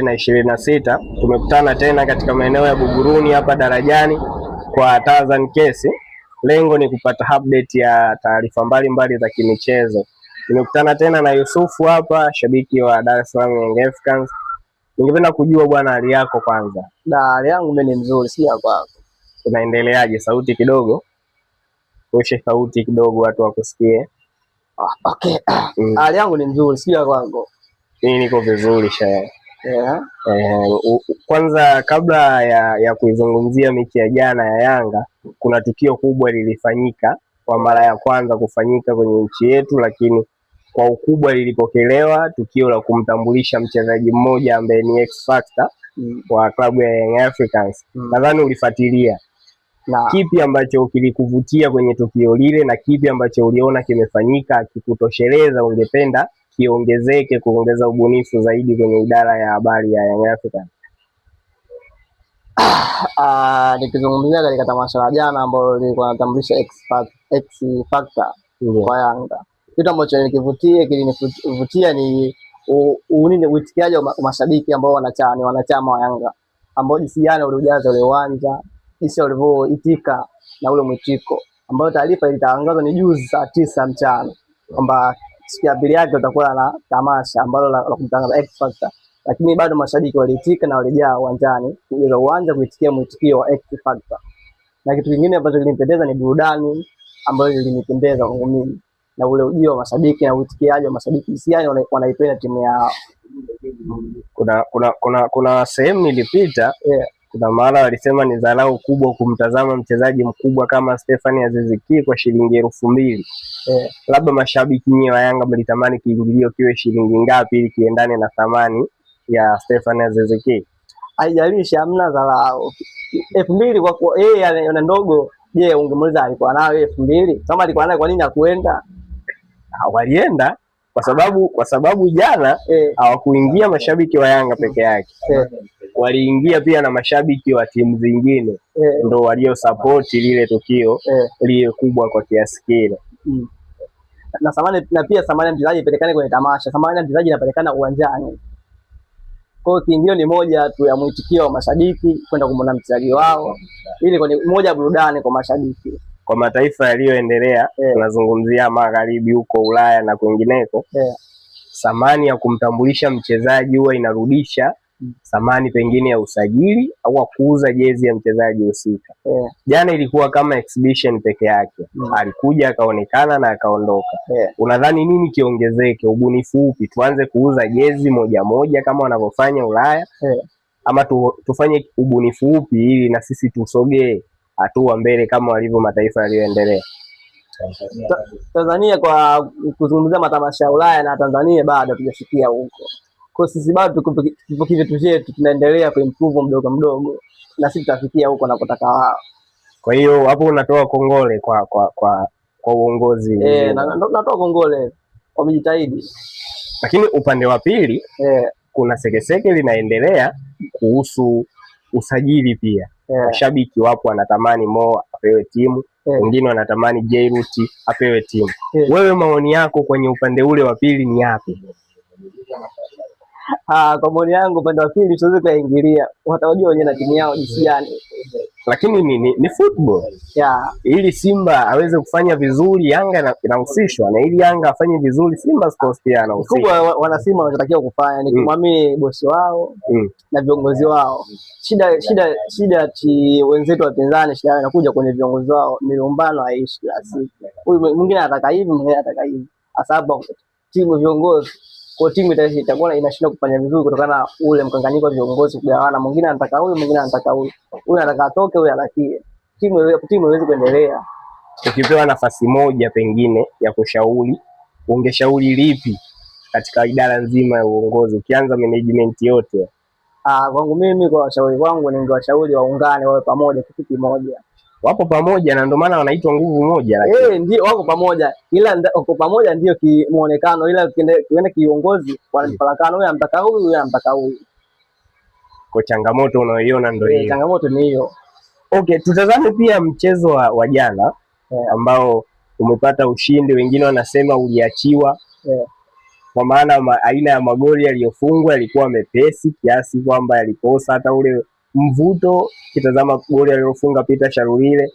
2026 tumekutana tena katika maeneo ya Buguruni hapa Darajani kwa Tarzan Kesi. Lengo ni kupata update ya taarifa mbalimbali za kimichezo. Nimekutana tena na Yusufu hapa, shabiki wa Dar es Salaam Young Africans. Ningependa kujua bwana, hali yako kwanza? Hali yangu mimi ni nzuri, si kwako. Unaendeleaje? Sauti kidogo. Oshe sauti kidogo watu wakusikie. Okay. Hali yangu ni nzuri, si kwako. Mimi niko vizuri shehe. Kwanza kabla ya kuizungumzia mechi ya jana ya Yanga, kuna tukio kubwa lilifanyika kwa mara ya kwanza kufanyika kwenye nchi yetu, lakini kwa ukubwa lilipokelewa, tukio la kumtambulisha mchezaji mmoja ambaye ni X Factor wa klabu ya Young Africans. Nadhani ulifuatilia. Kipi ambacho kilikuvutia kwenye tukio lile na kipi ambacho uliona kimefanyika kikutosheleza ungependa kiongezeke kuongeza ubunifu zaidi kwenye idara ya habari ya Young Africans? Nikizungumzia katika tamasha la jana ambalo lilikuwa linatambulisha X Factor kwa Yanga, kitu ambacho kilinivutia ni uitikiaji wa mashabiki ambao wanachama wa Yanga, ambao jinsi gani waliujaza ule uwanja, jinsi walivyoitika na ule mwitiko, ambao taarifa ilitangazwa ni juzi saa 9 mchana kwamba siku ya pili yake utakuwa na tamasha ambalo la kumtangaza X Factor, lakini bado mashabiki waliitika na walijaa uwanjani kujaza uwanja kuitikia mwitikio wa X Factor. Na kitu kingine ambacho kilinipendeza ni burudani ambayo ilinipendeza kwangu mimi, na ule ujio wa mashabiki na uitikiaji wa mashabiki jinsi wanaipenda timu yao. Kuna sehemu nilipita, kuna mara walisema ni dharau kubwa kumtazama mchezaji mkubwa kama Stephane Aziz Ki kwa shilingi 2,000. Labda mashabiki nyie wa Yanga mlitamani kiingilio kiwe shilingi ngapi ili kiendane na thamani ya Stephane Aziz Ki? Haijalishi, hamna dharau. 2,000 kwa yeye ana ndogo. Je, ungemuuliza alikuwa nayo 2,000? Kama alikuwa nayo kwa nini hakuenda? Walienda kwa sababu jana hawakuingia mashabiki wa Yanga peke yake. Waliingia pia na mashabiki wa timu zingine, ndo walio support lile tukio lile kubwa kwa kiasi kile. Na pia samani mchezaji pelekane kwenye tamasha, samani mchezaji inapatikana uwanjani. Kwa hiyo kiingilio ni moja tu ya mwitikio wa mashabiki kwenda kumwona mchezaji wao, ili kwa moja burudani kwa mashabiki. Kwa mataifa yaliyoendelea, tunazungumzia magharibi huko Ulaya na kwingineko, samani ya kumtambulisha mchezaji huwa inarudisha samani pengine ya usajili au kuuza jezi ya mchezaji husika. Jana ilikuwa kama exhibition peke yake. Alikuja akaonekana na akaondoka. Unadhani nini kiongezeke? Ubunifu upi? Tuanze kuuza jezi moja moja kama wanavyofanya Ulaya, ama tufanye ubunifu upi ili na sisi tusogee hatua mbele kama walivyo mataifa yaliyoendelea? Tanzania, kwa kuzungumzia matamasha ya Ulaya na Tanzania, bado hatujafikia huko. Kwa sisi bado tuko kitu chetu, tunaendelea kuimprove mdogo mdogo, na sisi tutafikia huko wanapotaka wao. Kwa hiyo hapo unatoa kongole kwa uongozi. Natoa kongole, wamejitahidi. Lakini upande wa pili kuna sekeseke linaendelea kuhusu usajili pia. Mashabiki wapo wanatamani Mo apewe timu, wengine wanatamani Jairuti apewe timu. Wewe maoni yako kwenye upande ule wa pili ni yapi? Kwa maoni yangu upande wa pili siwezi kuingilia, watajua wenyewe na timu yao jinsi gani. Lakini ni football. Ili Simba aweze kufanya vizuri, Yanga inahusishwa, na ili Yanga afanye vizuri, Simba Sports pia anahusishwa. Kubwa wana Simba wanatakiwa kufanya ni kumwamini bosi wao na viongozi wao. Shida wenzetu wapinzani, shida inakuja kwenye viongozi wao, milumbano haishi kila siku. Huyu mwingine anataka hivi, mwingine anataka hivi. Sababu timu viongozi, kwa timu itakuwa inashindwa kufanya vizuri kutokana na ule mkanganyiko wa viongozi kugawana. Mwingine anataka huyu, mwingine anataka huyu. Huyu anataka atoke, huyu anakie. Timu haiwezi kuendelea. Ukipewa nafasi moja pengine ya kushauri, ungeshauri lipi katika idara nzima ya uongozi, ukianza management yote? Kwangu mimi, kwa washauri wangu, ningewashauri waungane, wawe pamoja, kitu kimoja. Wapo pamoja na ndio maana wanaitwa nguvu moja, lakini ndio wako pamoja, ila wako pamoja ndio kimuonekano, ila kienda kiongozi wanafarakana, huyu anataka huyu, huyu anataka huyu. Kwa changamoto unayoiona ndio hiyo. Changamoto ni hiyo. Okay, tutazame pia mchezo wa jana ambao umepata ushindi, wengine wanasema uliachiwa. kwa maana aina ya magoli yaliyofungwa yalikuwa mepesi kiasi kwamba yalikosa hata ule mvuto. Kitazama goli alilofunga Peter Sharulile,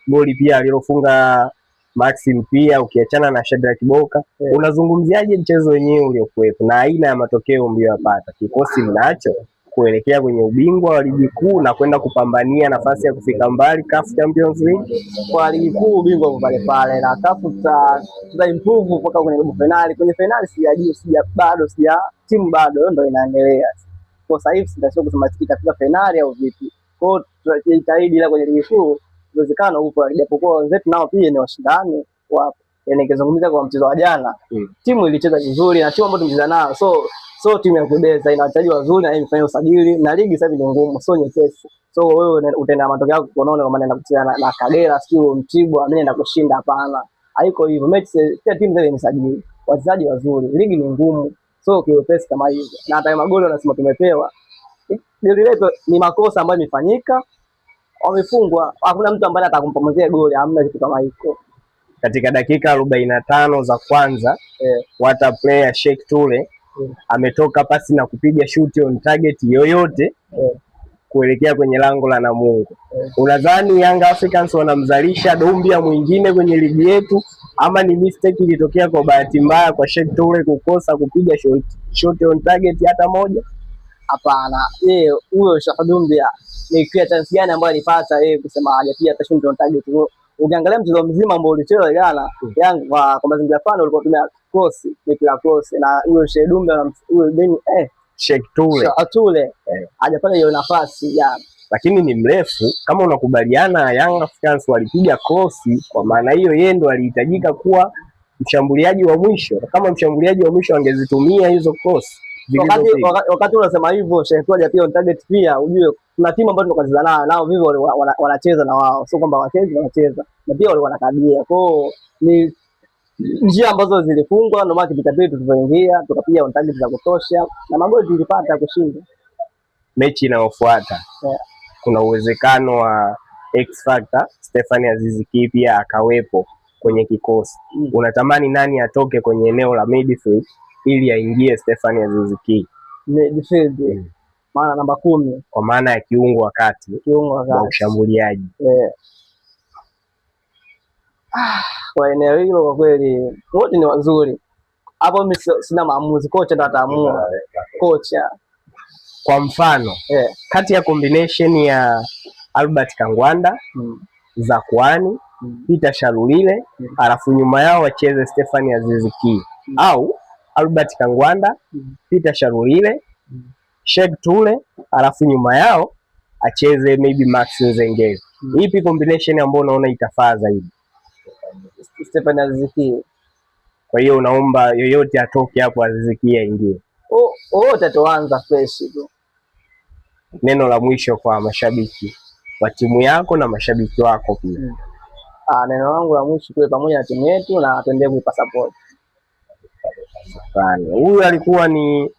goli pia alilofunga Maxim pia, ukiachana na Shadrack Boka. Unazungumziaje mchezo wenyewe uliokuwepo na aina ya matokeo mliyopata? Kikosi mnacho kuelekea kwenye ubingwa wa ligi kuu na kwenda kupambania nafasi ya kufika mbali CAF Champions League. Kwa ligi kuu ubingwa uko pale pale, na CAF tuta improve mpaka kwenye robo finali. Kwenye finali bado timu bado ndio inaendelea. Kwa sasa hivi sio kusema itafika finali au vipi. Kwa hiyo tutajitahidi, ila kwenye ligi kuu uwezekano upo, japokuwa wenzetu nao pia ni washindani wapo. Yani nikizungumzia kwa mchezo wa jana, timu ilicheza vizuri na timu ambayo tumecheza nayo so timu ya kudeza ina wachezaji wazuri na imefanya usajili, na ligi sasa hivi ni ngumu, sio nyepesi. So wewe utaenda matokeo yako kuonaona kama naenda kucheza na Kagera sio Mtibwa mimi naenda kushinda, hapana. Haiko hivyo. Mechi pia timu zile imesajili wachezaji wazuri, ligi ni ngumu, so kiwepesi kama hivyo. Na hata magoli wanasema tumepewa, ndio ni makosa ambayo yamefanyika, wamefungwa, hakuna mtu ambaye atakumpomozea goli, hamna kitu kama hicho. Katika dakika 45 za kwanza water player Sheikh Tule ametoka pasi na kupiga shoot on target yoyote kuelekea kwenye lango la Namungo. Unadhani Young Africans wanamzalisha Dombia mwingine kwenye ligi yetu, ama ni mistake ilitokea kwa bahati mbaya kwa Sheikh Tule kukosa kupiga shot on target hata moja? Hapana, huyo Sheikh Dombia ni clear chance gani ambayo alipata kusema hajapiga hata shot on target? Ukiangalia mchezo mzima ambao ulichezwa jana, Yanga kwa mazingira pana ulikuwa tumia cross, mpira cross, na huyo Sheikh Dombia na huyo Sheikh Tule hajapata hiyo nafasi jana, lakini ni mrefu. Kama unakubaliana Young Africans walipiga cross, kwa maana hiyo yeye ndo alihitajika kuwa mshambuliaji wa mwisho. Kama mshambuliaji wa mwisho angezitumia hizo cross. Wakati unasema hivyo Sheikh Tule pia on target, pia ujue kuna timu ambayo tunakazana nayo nao vivyo wanacheza na wao, sio kwamba wanacheza na pia wale wanakabia. Kwa hiyo ni njia ambazo zilifungwa, ndio maana kipita pili tulipoingia tukapiga on target za kutosha na magoli tulipata kushinda. Mechi inayofuata kuna uwezekano wa X Factor Stephanie Aziz Ki pia akawepo kwenye kikosi. Unatamani nani atoke kwenye eneo la midfield ili aingie Stephanie Aziz Ki? Midfield maana namba 10, kwa maana ya kiungo wa kati wa ushambuliaji. Kwa eneo hilo kwa kweli wote ni wazuri. Hapo mimi sina maamuzi, kocha ndo ataamua. Kocha kwa mfano kati ya combination ya Albert Kangwanda, Zakwani, Peter Sharulile, alafu nyuma yao wacheze Stephanie Aziz Ki, au Albert Kangwanda, Peter Sharulile, Sheikh Tule, alafu nyuma yao acheze maybe Max Nzengeli. Ipi combination ambayo unaona itafaa zaidi? Stephanie Aziz Ki. Kwa hiyo unaomba yoyote atoke hapo Aziz Ki aingie? Wote tuanza fresh tu. Neno la mwisho kwa mashabiki wa timu yako na mashabiki wako pia. Neno langu la mwisho kwa pamoja na timu yetu, na tuendelee kuipa support. Huyu alikuwa ni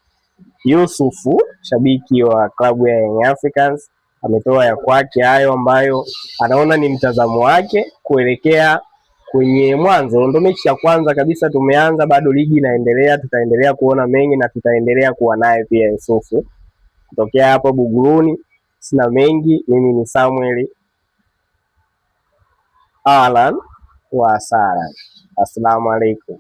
Yusufu, shabiki wa klabu ya Young Africans. Ametoa ya kwake hayo ambayo anaona ni mtazamo wake kuelekea kwenye mwanzo. Ndio mechi ya kwanza kabisa tumeanza, bado ligi inaendelea, tutaendelea kuona mengi na tutaendelea kuwa naye pia Yusufu. Kutokea hapo Buguruni sina mengi, mimi ni Samuel Alan wa Sara. Assalamu alaikum.